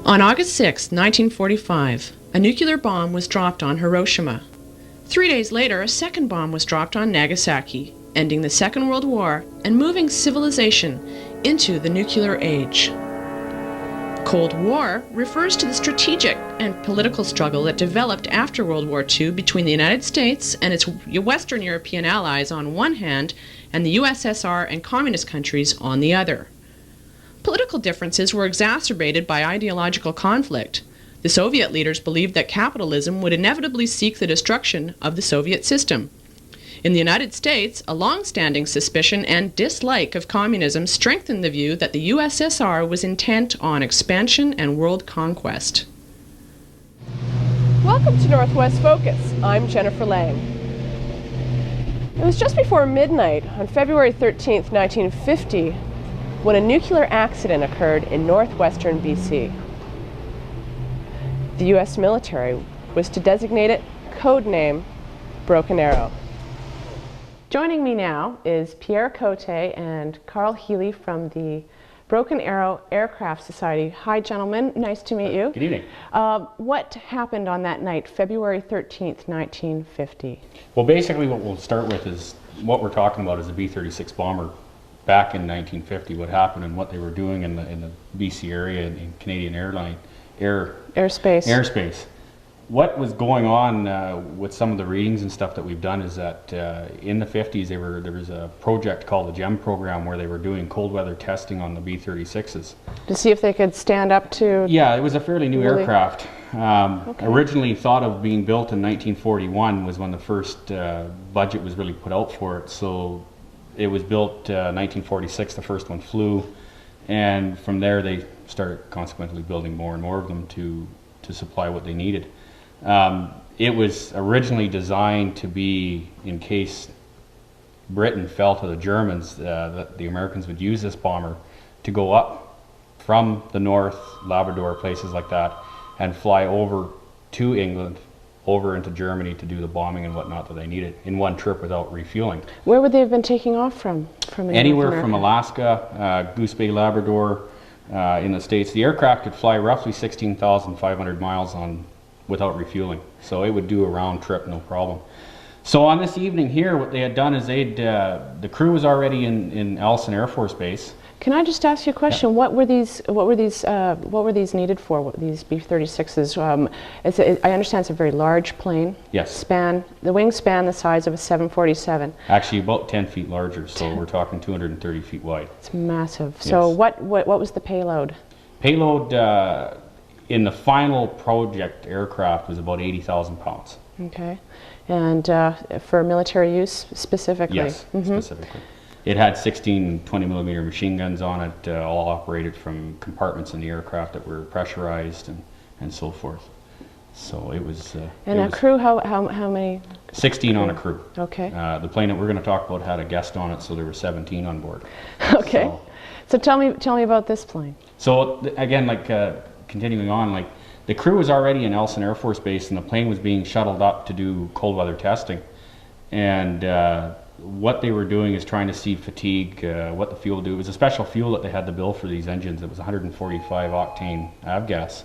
On August 6, 1945, a nuclear bomb was dropped on Hiroshima. 3 days later, a second bomb was dropped on Nagasaki, ending the Second World War and moving civilization into the nuclear age. Cold War refers to the strategic and political struggle that developed after World War II between the United States and its Western European allies on one hand and the USSR and communist countries on the other. Political differences were exacerbated by ideological conflict. The Soviet leaders believed that capitalism would inevitably seek the destruction of the Soviet system. In the United States, a long-standing suspicion and dislike of communism strengthened the view that the USSR was intent on expansion and world conquest. Welcome to Northwest Focus. I'm Jennifer Lang. It was just before midnight on February 13th, 1950, when a nuclear accident occurred in northwestern BC. The U.S. military was to designate it code name Broken Arrow. Joining me now is Pierre Cote and Carl Healy from the Broken Arrow Aircraft Society. Hi, gentlemen. Nice to meet you. Good evening. What happened on that night, February 13th, 1950? Well, basically what we'll start with is what we're talking about is the B-36 bomber back in 1950, what happened and what they were doing in the BC area in Canadian airspace. What was going on with some of the readings and stuff that we've done is that in the 50s there was a project called the GEM program where they were doing cold weather testing on the B-36s. To see if they could stand up to... Yeah, it was a fairly new aircraft. Originally thought of being built in 1941 was when the first budget was really put out for it. So it was built 1946, the first one flew, and from there they started consequently building more and more of them to supply what they needed. It was originally designed to be, in case Britain fell to the Germans, that the Americans would use this bomber to go up from the north, Labrador, places like that, and fly over to England, over into Germany to do the bombing and whatnot that they needed in one trip without refueling. Where would they have been taking off from? Anywhere from Alaska, Goose Bay, Labrador, in the States. The aircraft could fly roughly 16,500 miles without refueling, so it would do a round trip no problem. So on this evening here, what they had done is the crew was already in Elson Air Force Base. Can I just ask you a question? Yeah. What were these needed for? These B-36s? I understand it's a very large plane. Yes. The wingspan the size of a 747. Actually, about 10 feet larger. So we're talking 230 feet wide. It's massive. Yes. So what was the payload? Payload in the final project aircraft was about 80,000 pounds. Okay, and for military use specifically? Yes, specifically. It had 16 20mm machine guns on it, all operated from compartments in the aircraft that were pressurized and so forth. So it was... a crew, how many? 16 on a crew. Okay. The plane that we're going to talk about had a guest on it, so there were 17 on board. Okay. So tell me about this plane. So again, continuing on, the crew was already in Elson Air Force Base and the plane was being shuttled up to do cold weather testing. And what they were doing is trying to see fatigue, what the fuel would do. It was a special fuel that they had to build for these engines. It was 145 octane avgas.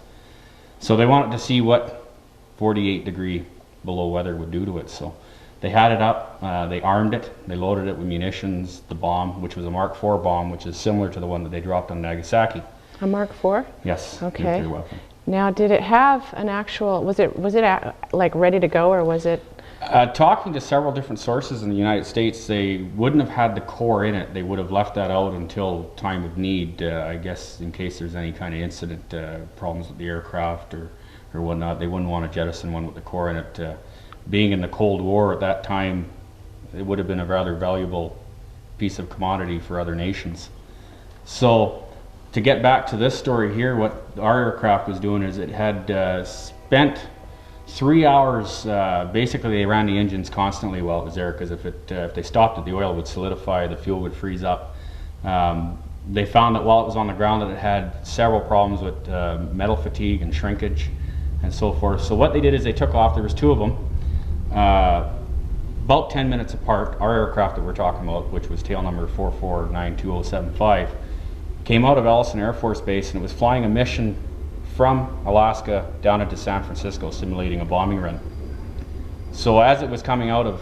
So they wanted to see what 48 degree below weather would do to it. So they had it up, they armed it, they loaded it with munitions, the bomb, which was a Mark IV bomb, which is similar to the one that they dropped on Nagasaki. A Mark IV? Yes. Okay. Nuclear weapon. Now, did it have an actual? Was it ready to go, or was it? Talking to several different sources in the United States, they wouldn't have had the core in it. They would have left that out until time of need, I guess, in case there's any kind of incident, problems with the aircraft or whatnot. They wouldn't want to jettison one with the core in it. Being in the Cold War at that time, it would have been a rather valuable piece of commodity for other nations. So, to get back to this story here, what our aircraft was doing is it had spent 3 hours, basically they ran the engines constantly while it was there, because if they stopped it, the oil would solidify, the fuel would freeze up. They found that while it was on the ground that it had several problems with metal fatigue and shrinkage and so forth. So what they did is they took off, there was two of them, about 10 minutes apart. Our aircraft that we're talking about, which was tail number 449275, came out of Elson Air Force Base and it was flying a mission from Alaska down into San Francisco, simulating a bombing run. So as it was coming out of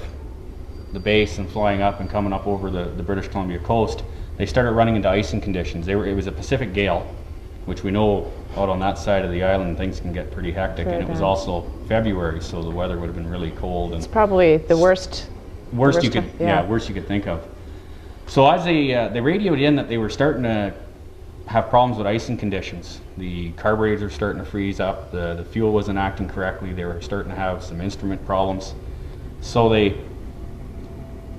the base and flying up and coming up over the British Columbia coast, they started running into icing conditions. It was a Pacific gale, which we know out on that side of the island things can get pretty hectic, and it was also February, so the weather would have been really cold. It's probably the worst. Worst you could think of. So as they radioed in that they were starting to have problems with icing conditions. The carburetors were starting to freeze up, the fuel wasn't acting correctly, they were starting to have some instrument problems. So they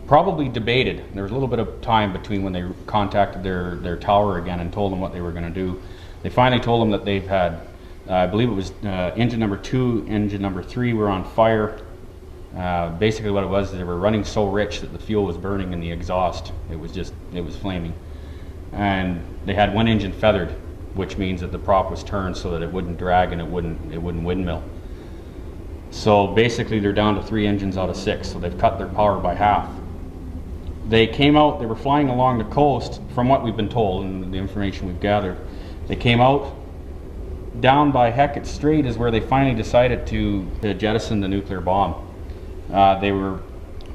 probably debated. There was a little bit of time between when they contacted their tower again and told them what they were going to do. They finally told them that they've had, I believe it was engine number 2, engine number 3 were on fire. Basically what it was, they were running so rich that the fuel was burning in the exhaust. It was flaming. And they had one engine feathered, which means that the prop was turned so that it wouldn't drag and it wouldn't windmill. So basically they're down to 3 engines out of 6, so they've cut their power by half. They came out, they were flying along the coast, from what we've been told and the information we've gathered. They came out down by Hecate Strait is where they finally decided to jettison the nuclear bomb. They were,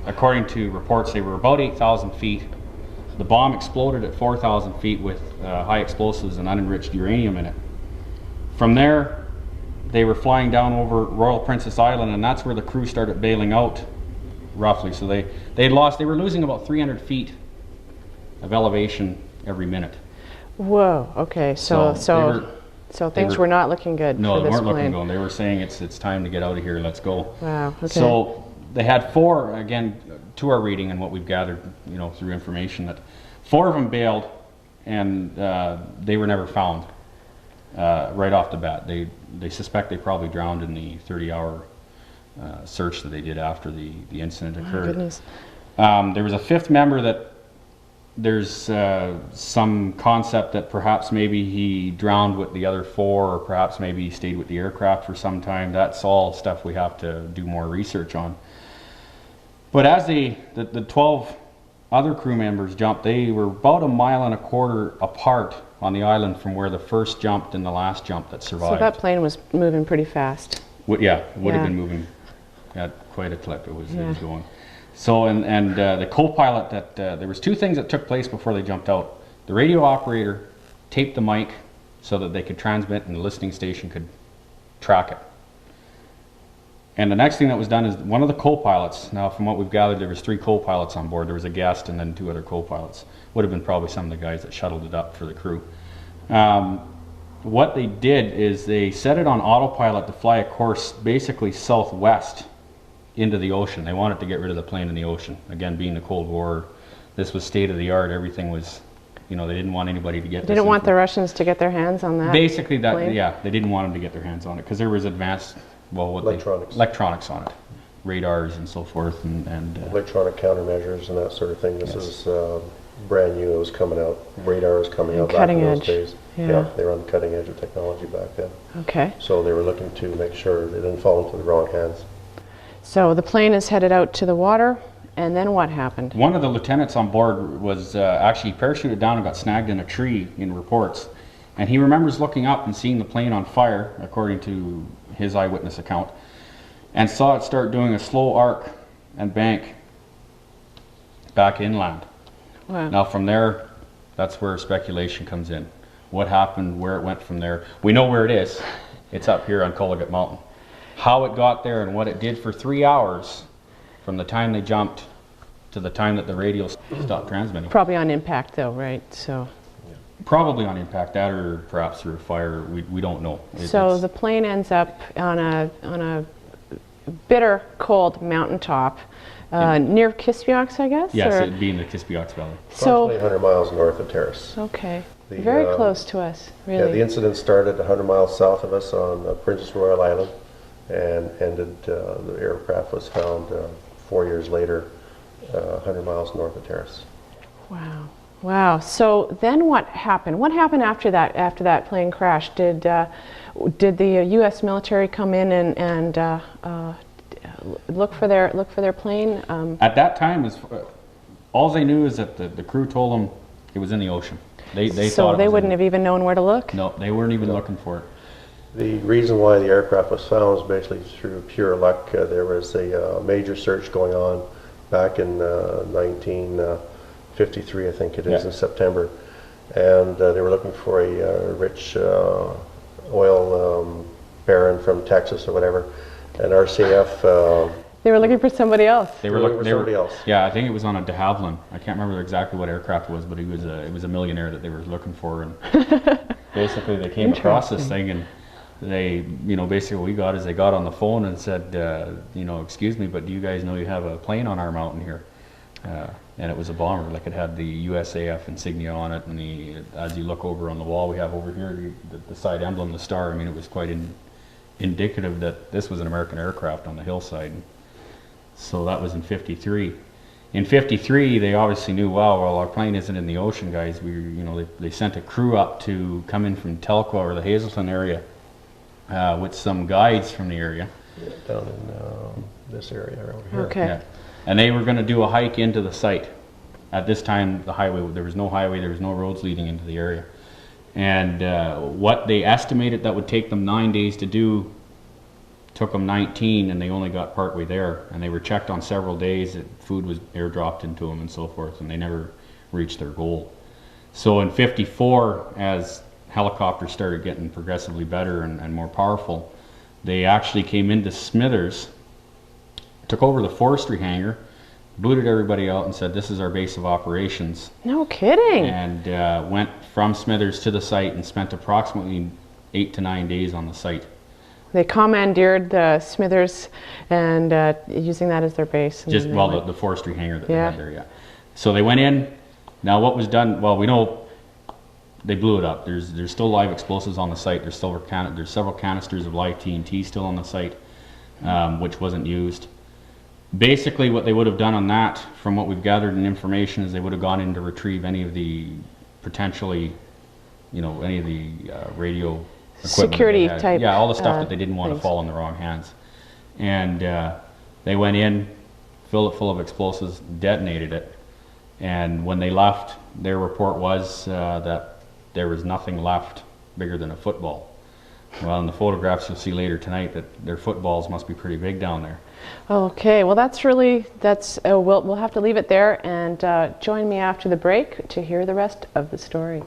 according to reports, they were about 8,000 feet. The bomb exploded at 4,000 feet with high explosives and unenriched uranium in it. From there, they were flying down over Royal Princess Island, and that's where the crew started bailing out, roughly. So they were losing about 300 feet of elevation every minute. Whoa, okay, so things were not looking good for this plane. No, they weren't looking good. They were saying it's time to get out of here, let's go. Wow, okay. So they had 4, again, to our reading and what we've gathered, through information, that 4 of them bailed, and they were never found right off the bat. They suspect they probably drowned in the 30-hour search that they did after the incident occurred. My goodness. There was a 5th member that there's some concept that perhaps maybe he drowned with the other 4, or perhaps maybe he stayed with the aircraft for some time. That's all stuff we have to do more research on. But as the 12 other crew members jumped, they were about 1.25 miles apart on the island from where the first jumped and the last jump that survived. So that plane was moving pretty fast. Would have been moving at quite a clip. It was going. So and the co-pilot, that there was 2 things that took place before they jumped out. The radio operator taped the mic so that they could transmit and the listening station could track it. And the next thing that was done is one of the co-pilots, now from what we've gathered, there was 3 co-pilots on board. There was a guest and then 2 other co-pilots. Would have been probably some of the guys that shuttled it up for the crew. What they did is they set it on autopilot to fly a course basically southwest into the ocean. They wanted to get rid of the plane in the ocean. Again, being the Cold War, this was state of the art. Everything was, they didn't want anybody to get. They didn't want the Russians to get their hands on that. Basically, plane? they didn't want them to get their hands on it because there was advanced, electronics on it, radars and so forth, and electronic countermeasures and that sort of thing. This is brand new. It was coming out. Radar was coming out back in those days. Yeah, they were on the cutting edge of technology back then. Okay. So they were looking to make sure they didn't fall into the wrong hands. So the plane is headed out to the water, and then what happened? One of the lieutenants on board was actually parachuted down and got snagged in a tree in reports. And he remembers looking up and seeing the plane on fire, according to his eyewitness account, and saw it start doing a slow arc and bank back inland. Wow. Now from there, that's where speculation comes in. What happened, where it went from there. We know where it is. It's up here on Colligat Mountain. How it got there and what it did for 3 hours from the time they jumped to the time that the radio stopped transmitting. Probably on impact though, right? So. Probably on impact, that or perhaps through a fire. We don't know. So the plane ends up on a bitter cold mountaintop near Kispiox, I guess? Yes, it'd be in the Kispiox Valley. Approximately 100 miles north of Terrace. Okay. Very close to us, really. Yeah, the incident started 100 miles south of us on Princess Royal Island and ended, the aircraft was found 4 years later, 100 miles north of Terrace. Wow. Wow. So then what happened? What happened after that plane crashed? Did the U.S. military come in and look for their plane? At that time, all they knew is that the crew told them it was in the ocean. They thought they wouldn't have even known where to look? No, they weren't even looking for it. The reason why the aircraft was found was basically through pure luck. There was a major search going on back in 1953, I think it is, in September. And they were looking for a rich oil baron from Texas or whatever. And RCF... They were looking for somebody else. They were looking for somebody else. Yeah, I think it was on a de Havilland. I can't remember exactly what aircraft it was, but it was a millionaire that they were looking for. And basically they came across this thing, and they, basically what we got is they got on the phone and said, excuse me, but do you guys know you have a plane on our mountain here? And it was a bomber. Like, it had the USAF insignia on it, and as you look over on the wall we have over here, the side emblem, the star. I mean, it was quite indicative that this was an American aircraft on the hillside. So that was in 53. In 53, they obviously knew, wow, well, our plane isn't in the ocean, guys. They sent a crew up to come in from Telkwa or the Hazelton area with some guides from the area. Yeah, down in this area over here. Okay. Yeah. And they were going to do a hike into the site. At this time, there was no highway, there was no roads leading into the area. And what they estimated that would take them 9 days to do took them 19, and they only got partway there. And they were checked on several days that food was airdropped into them and so forth, and they never reached their goal. So in 54, as helicopters started getting progressively better and more powerful, they actually came into Smithers, took over the forestry hangar, booted everybody out and said, this is our base of operations. No kidding. And went from Smithers to the site and spent approximately 8 to 9 days on the site. They commandeered the Smithers and using that as their base. And The forestry hangar that they had there, yeah. So they went in. Now what was done, well, we know they blew it up. There's still live explosives on the site. There's several canisters of live TNT still on the site, which wasn't used. Basically what they would have done on that, from what we've gathered in information, is they would have gone in to retrieve any of the potentially, any of the radio equipment security type. Yeah, all the stuff that they didn't want to fall in the wrong hands. And they went in, filled it full of explosives, detonated it. And when they left, their report was that there was nothing left bigger than a football. Well, in the photographs you'll see later tonight that their footballs must be pretty big down there. Okay, well we'll have to leave it there, and join me after the break to hear the rest of the story.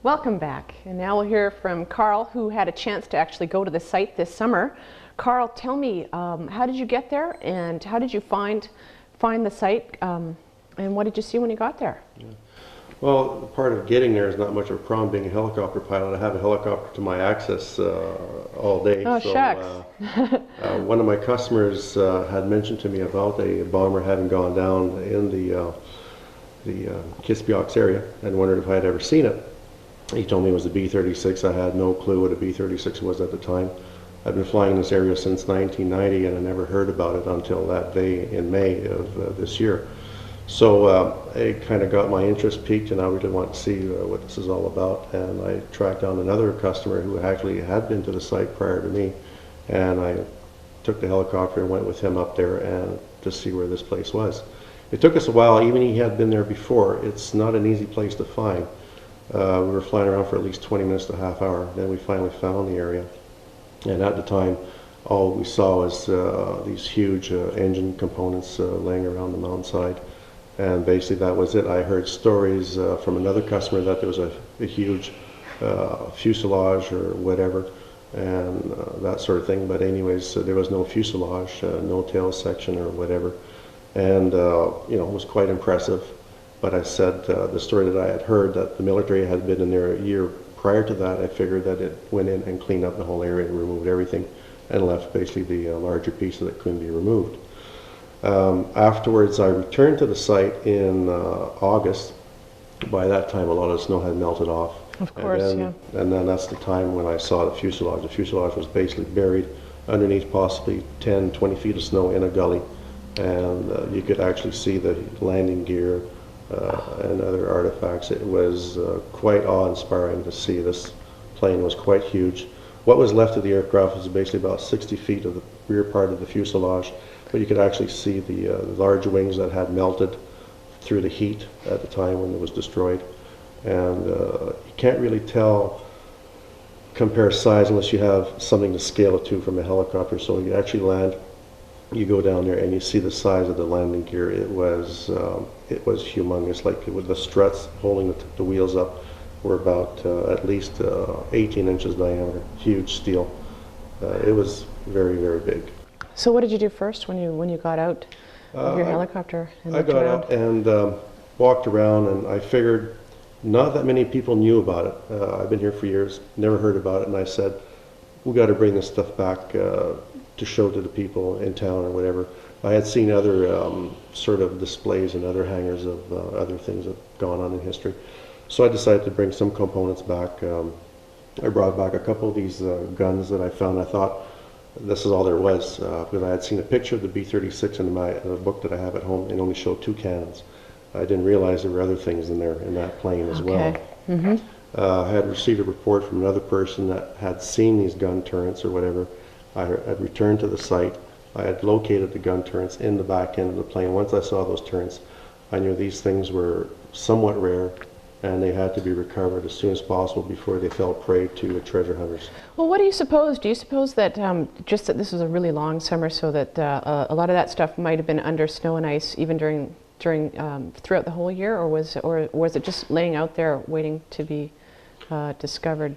Welcome back, and now we'll hear from Carl, who had a chance to actually go to the site this summer. Carl, tell me, how did you get there, and how did you find the site, and what did you see when you got there? Yeah. Well, part of getting there is not much of a problem. Being a helicopter pilot, I have a helicopter to my access all day. Oh, so, shucks. One of my customers had mentioned to me about a bomber having gone down in the Kispiox area and wondered if I had ever seen it. He told me it was a B-36. I had no clue what a B-36 was at the time. I've been flying in this area since 1990, and I never heard about it until that day in May of this year. So it kind of got my interest piqued, and I really wanted to see what this is all about. And I tracked down another customer who actually had been to the site prior to me, and I took the helicopter and went with him up there and to see where this place was. It took us a while. Even he had been there before. It's not an easy place to find. We were flying around for at least 20 minutes to a half hour. Then we finally found the area. And at the time, all we saw was these huge engine components laying around the mountainside. And basically that was it. I heard stories from another customer that there was a huge fuselage or whatever and that sort of thing. But anyways, there was no fuselage, no tail section or whatever, and you know, it was quite impressive. But I said the story that I had heard, that the military had been in there a year prior to that. I figured that it went in and cleaned up the whole area and removed everything and left basically the larger pieces that couldn't be removed. Afterwards, I returned to the site in August. By that time, a lot of the snow had melted off. Of course, and then that's the time when I saw the fuselage. The fuselage was basically buried underneath possibly 10, 20 feet of snow in a gully. And you could actually see the landing gear and other artifacts. It was quite awe-inspiring to see. This plane was quite huge. What was left of the aircraft was basically about 60 feet of the rear part of the fuselage, but you could actually see the large wings that had melted through the heat at the time when it was destroyed. And you can't really compare size unless you have something to scale it to from a helicopter. So you actually land, you go down there and you see the size of the landing gear. It was humongous. Like with the struts holding the wheels up were about at least 18 inches diameter, huge steel. It was very, very big. So what did you do first when you got out of your helicopter and I looked got around? out and walked around, and I figured not that many people knew about it. I've been here for years, never heard about it, and I said, we got to bring this stuff back to show to the people in town or whatever. I had seen other sort of displays and other hangars of other things that have gone on in history. So I decided to bring some components back. I brought back a couple of these guns that I found. I thought this is all there was, because I had seen a picture of the B-36 in the book that I have at home, and only showed 2 cannons. I didn't realize there were other things in there in that plane as well. Mm-hmm. I had received a report from another person that had seen these gun turrets or whatever. I had returned to the site. I had located the gun turrets in the back end of the plane. Once I saw those turrets, I knew these things were somewhat rare, and they had to be recovered as soon as possible before they fell prey to treasure hunters. Well, what do you suppose? Do you suppose that just that this was a really long summer, so that a lot of that stuff might have been under snow and ice even during throughout the whole year, or was it just laying out there waiting to be discovered?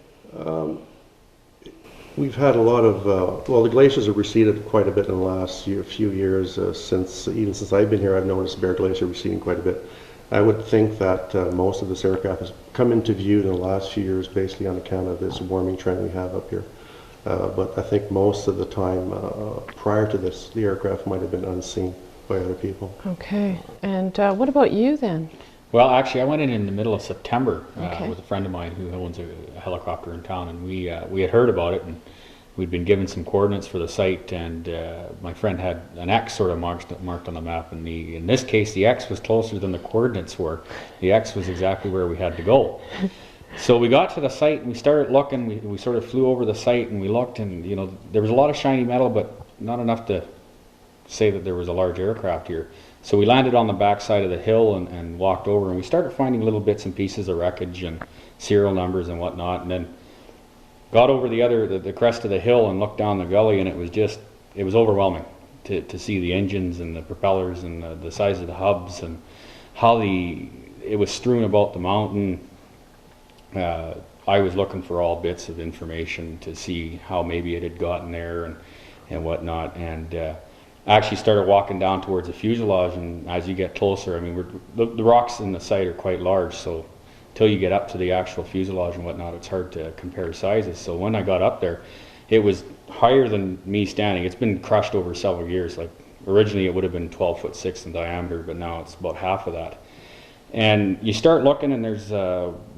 We've had a lot of, well, the glaciers have receded quite a bit in the last few years. Even since I've been here, I've noticed Bear Glacier receding quite a bit. I would think that most of this aircraft has come into view in the last few years, basically on account of this warming trend we have up here. But I think most of the time prior to this, the aircraft might have been unseen by other people. Okay. And what about you then? Well, actually, I went in the middle of September Okay. with a friend of mine who owns a helicopter in town, and we had heard about it, and we'd been given some coordinates for the site, and my friend had an X sort of marked on the map, and in this case, the X was closer than the coordinates were. The X was exactly where we had to go. So we got to the site, and we started looking. We sort of flew over the site, and we looked, and you know, there was a lot of shiny metal, but not enough to say that there was a large aircraft here. So we landed on the backside of the hill and walked over, and we started finding little bits and pieces of wreckage and serial numbers and whatnot, and then got over the crest of the hill and looked down the gully, and it was overwhelming to see the engines and the propellers and the size of the hubs and how it was strewn about the mountain. I was looking for all bits of information to see how maybe it had gotten there and whatnot, and I actually started walking down towards the fuselage, and as you get closer, I mean, the rocks in the site are quite large, so until you get up to the actual fuselage and whatnot, it's hard to compare sizes. So when I got up there, it was higher than me standing. It's been crushed over several years. Like originally it would have been 12'6" in diameter, but now it's about half of that. And you start looking, and there's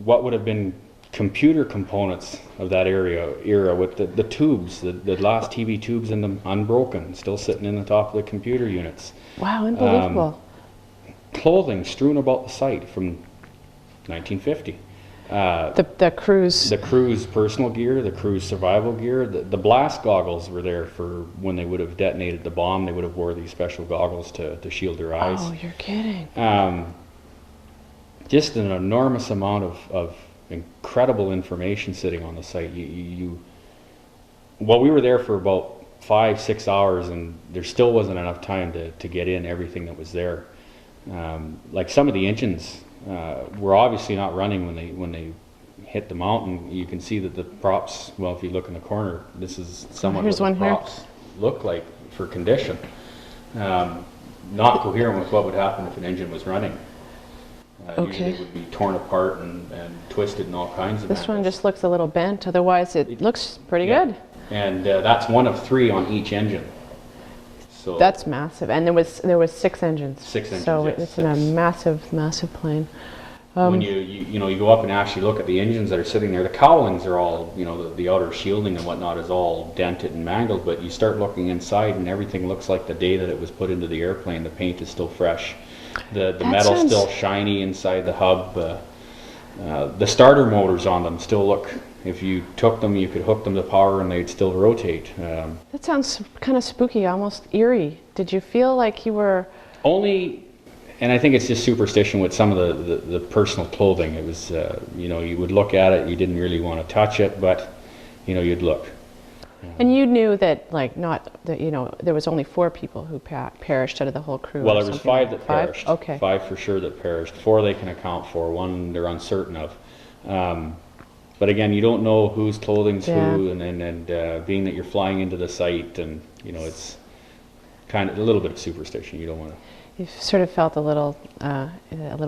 what would have been computer components of that era with the tubes, the last TV tubes in them unbroken, still sitting in the top of the computer units. Wow, unbelievable. Clothing strewn about the site from 1950. The crew's personal gear, the crew's survival gear, the blast goggles were there for when they would have detonated the bomb. They would have wore these special goggles to shield their eyes. Oh, you're kidding. Just an enormous amount of incredible information sitting on the site. Well, we were there for about 5-6 hours, and there still wasn't enough time to get in everything that was there. Like some of the engines were obviously not running when they hit the mountain, you can see that the props, well, if you look in the corner, this is somewhat Here's what one the here. props look like for condition. Not coherent with what would happen if an engine was running. Usually Okay. they would be torn apart and twisted in all kinds of This one angles. just looks a little bent, otherwise it looks pretty Yeah. good. And that's one of 3 on each engine. So That's massive, and there was 6 engines. 6 engines, So yes, it's in a 6. massive plane. when you go up and actually look at the engines that are sitting there, the cowlings are all, the outer shielding and whatnot is all dented and mangled, but you start looking inside and everything looks like the day that it was put into the airplane. The paint is still fresh. The That metal's sounds- still shiny inside the hub. The starter motors on them still look, if you took them, you could hook them to power and they'd still rotate. That sounds kind of spooky, almost eerie. Did you feel like you were... Only, and I think it's just superstition with some of the personal clothing. It was, you would look at it, you didn't really want to touch it, but, you'd look. And you knew that, like, not that, there was only 4 people who perished out of the whole crew. Well, or there was something 5 like that 5? perished. Okay. 5 for sure that perished. 4 they can account for. 1 they're uncertain of. But again, you don't know whose clothing's who, and being that you're flying into the site, and it's kind of a little bit of superstition. You don't want to. You sort of felt a little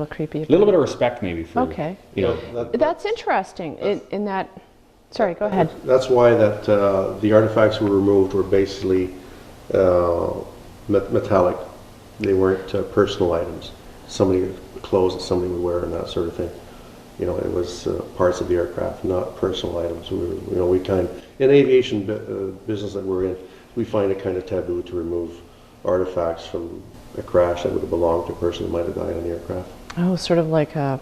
creepy. A little bit of respect, maybe for. Okay. That- That's interesting. In that, sorry, go ahead. That's why that the artifacts were removed were basically metallic. They weren't personal items. Clothes that somebody would wear and that sort of thing. It was parts of the aircraft, not personal items. In aviation business that we're in, we find it kind of taboo to remove artifacts from a crash that would have belonged to a person that might have died on the aircraft. Oh, sort of like a,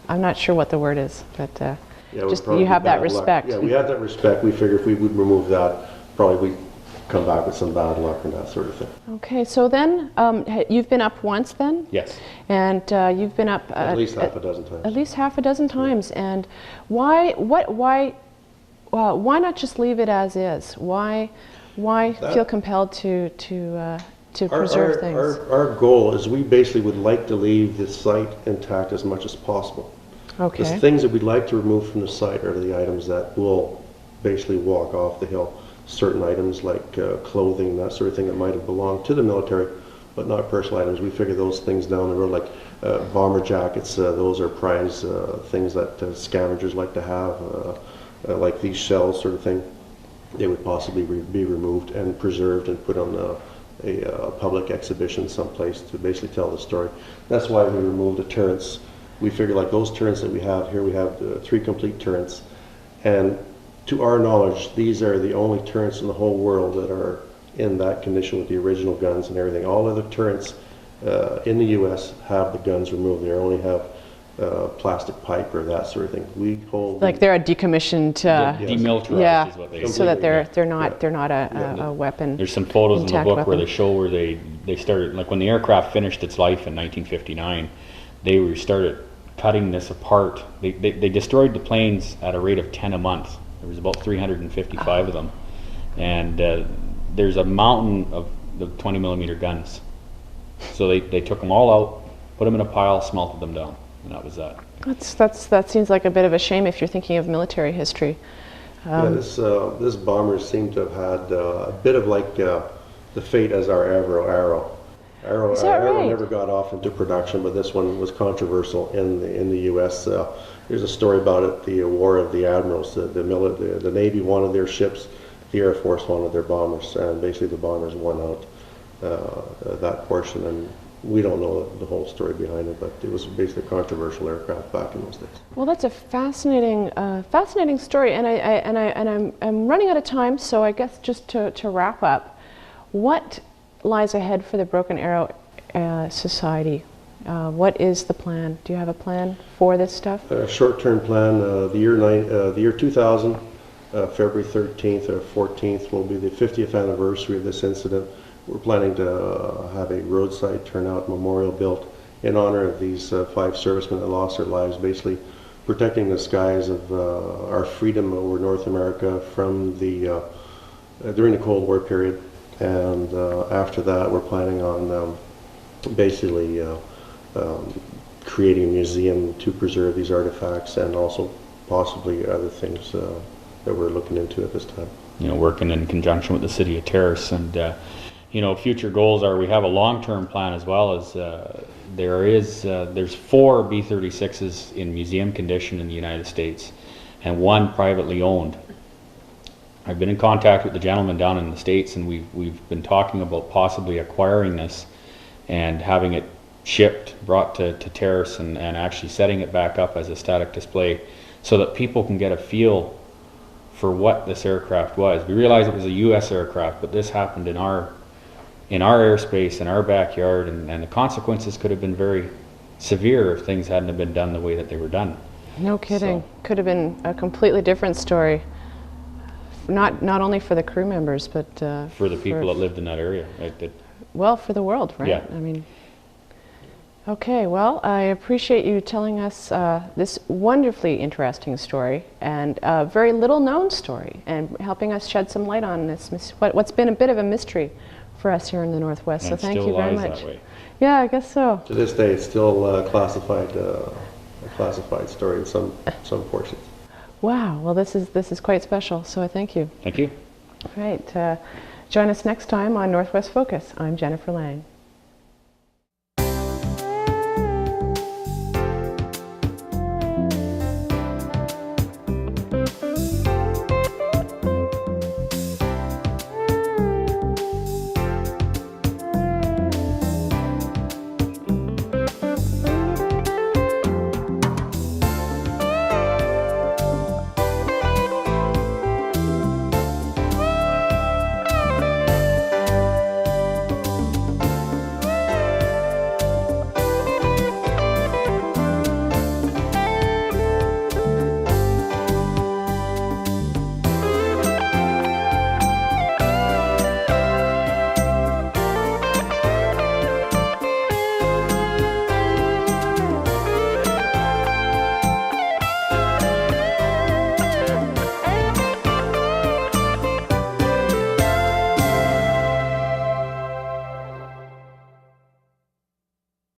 I'm not sure what the word is, but Yeah, it would just probably you be have that bad luck. respect. Yeah, we have that respect. We figure if we would remove that, probably we'd come back with some bad luck and that sort of thing. Okay, so then you've been up once then? Yes. And you've been up At least half a dozen times. At least half a dozen times. And why not just leave it as is? Why feel compelled to preserve things? Our goal is we basically would like to leave the site intact as much as possible. Okay. The things that we'd like to remove from the site are the items that will basically walk off the hill. Certain items like clothing, that sort of thing that might have belonged to the military, but not personal items. We figure those things down the road, like bomber jackets, those are prize things that scavengers like to have, like these shells sort of thing. They would possibly be removed and preserved and put on a public exhibition someplace to basically tell the story. That's why we removed the turrets. We figure like those turrets that we have here, we have 3 complete turrets, and to our knowledge, these are the only turrets in the whole world that are in that condition with the original guns and everything. All other turrets in the U.S. have the guns removed. They only have plastic pipe or that sort of thing. We hold Like they're a decommissioned, Demilitarized yeah, is what they so that say. they're not a weapon. There's some photos in the intact book where weapon. they show where they started, like when the aircraft finished its life in 1959, they started cutting this apart. They destroyed the planes at a rate of 10 a month. There was about 355 of them. And there's a mountain of the 20 millimeter guns. So they took them all out, put them in a pile, smelted them down, and that was that. That seems like a bit of a shame if you're thinking of military history. this bomber seemed to have had a bit of like the fate as our Arrow. Is that Arrow right? never got off into production, but this one was controversial in the U.S. There's a story about it, the War of the Admirals. The Navy wanted their ships, the Air Force wanted their bombers, and basically the bombers won out that portion. And we don't know the whole story behind it, but it was basically a controversial aircraft back in those days. Well, that's a fascinating story, and I'm running out of time. So I guess just to wrap up, what lies ahead for the Broken Arrow Society? What is the plan? Do you have a plan for this stuff? A short-term plan. The year 2000, February 13th or 14th will be the 50th anniversary of this incident. We're planning to have a roadside turnout memorial built in honor of these 5 servicemen that lost their lives, basically protecting the skies of our freedom over North America from during the Cold War period. And after that, we're planning on basically creating a museum to preserve these artifacts and also possibly other things that we're looking into at this time. You know, working in conjunction with the city of Terrace, and you know, future goals are, we have a long-term plan as well as there's 4 B-36s in museum condition in the United States and 1 privately owned. I've been in contact with the gentleman down in the States, and we've been talking about possibly acquiring this and having it shipped, brought to Terrace, and actually setting it back up as a static display so that people can get a feel for what this aircraft was. We realize it was a U.S. aircraft, but this happened in our airspace, in our backyard, and the consequences could have been very severe if things hadn't have been done the way that they were done. No kidding. So, Could have been a completely different story. Not only for the crew members, but for the people that lived in that area. Well, for the world, right? Yeah. I mean, okay, well, I appreciate you telling us this wonderfully interesting story and a very little known story, and helping us shed some light on this, what's been a bit of a mystery for us here in the Northwest. And so thank still you very lies much. that way. Yeah, I guess so. To this day, it's still a classified story in some portions. Wow, well, this is quite special, so I thank you. Thank you. All right, join us next time on Northwest Focus. I'm Jennifer Lang.